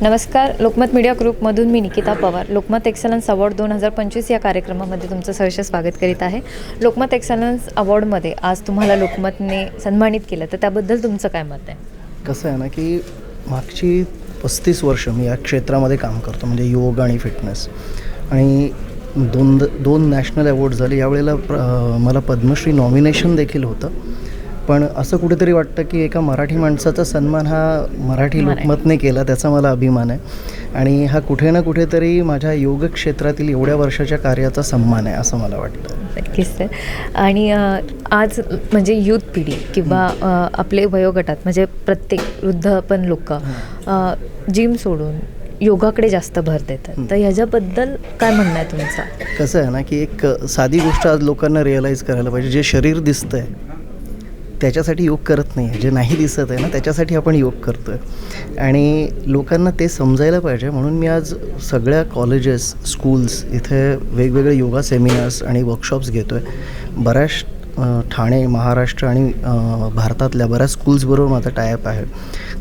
नमस्कार. लोकमत मीडिया ग्रुपमधून मी Nikita Pawar Lokmat excellence award 2025 या कार्यक्रमामध्ये तुमचं सहर्ष स्वागत करीत आहे. लोकमत एक्सलन्स अवॉर्डमध्ये आज तुम्हाला लोकमतने सन्मानित केलं, तर त्याबद्दल तुमचं काय मत आहे? कसं आहे ना की मागची 35 वर्ष मी या क्षेत्रामध्ये काम करतो, म्हणजे योग आणि फिटनेस, आणि दोन नॅशनल अवॉर्ड झाले. यावेळेला मला पद्मश्री नॉमिनेशन देखील होतं. पण असं कुठेतरी वाटतं की एका मराठी माणसाचा सन्मान हा मराठी लोकमतने केला, त्याचा मला अभिमान आहे. आणि हा कुठे ना कुठेतरी माझ्या योग क्षेत्रातील एवढ्या वर्षाच्या कार्याचा सन्मान आहे असं मला वाटतं. नक्कीच सर. आणि आज म्हणजे युथ पिढी किंवा आपले वयोगटात म्हणजे प्रत्येक वृद्ध पण लोक जिम सोडून योगाकडे जास्त भर देतात, तर ह्याच्याबद्दल काय म्हणणं आहे तुमचं? कसं आहे ना की एक साधी गोष्ट आज लोकांना रिअलाईज करायला पाहिजे. जे शरीर दिसतं आहे त्याच्यासाठी योग करत नाही आहे, जे नाही दिसत आहे ना त्याच्यासाठी आपण योग करतो आहे, आणि लोकांना ते समजायला पाहिजे. म्हणून मी आज सगळ्या कॉलेजेस, स्कूल्स इथे वेगवेगळे योगा सेमिनार्स आणि वर्कशॉप्स घेतो आहे. बऱ्याच ठाणे, महाराष्ट्र आणि भारतातल्या बऱ्याच स्कूल्सबरोबर माझा टायअप आहे.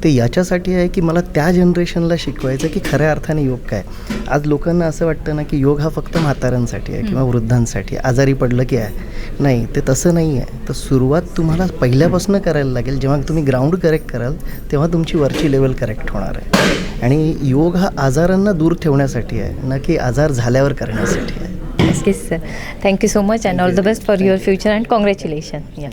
ते याच्यासाठी आहे की मला त्या जनरेशनला शिकवायचं की खऱ्या अर्थाने योग काय. आज लोकांना असं वाटतं ना की योग हा फक्त म्हाताऱ्यांसाठी आहे किंवा वृद्धांसाठी, आजारी पडलं की आहे. नाही, ते तसं नाही आहे. तर सुरुवात तुम्हाला पहिल्यापासून करायला लागेल. जेव्हा तुम्ही ग्राउंड करेक्ट कराल तेव्हा तुमची वरची लेवल करेक्ट होणार आहे. आणि योग हा आजारांना दूर ठेवण्यासाठी आहे, ना की आजार झाल्यावर करण्यासाठी आहे. नक्कीच sir. Thank you so much and all the best for your future and congratulation. या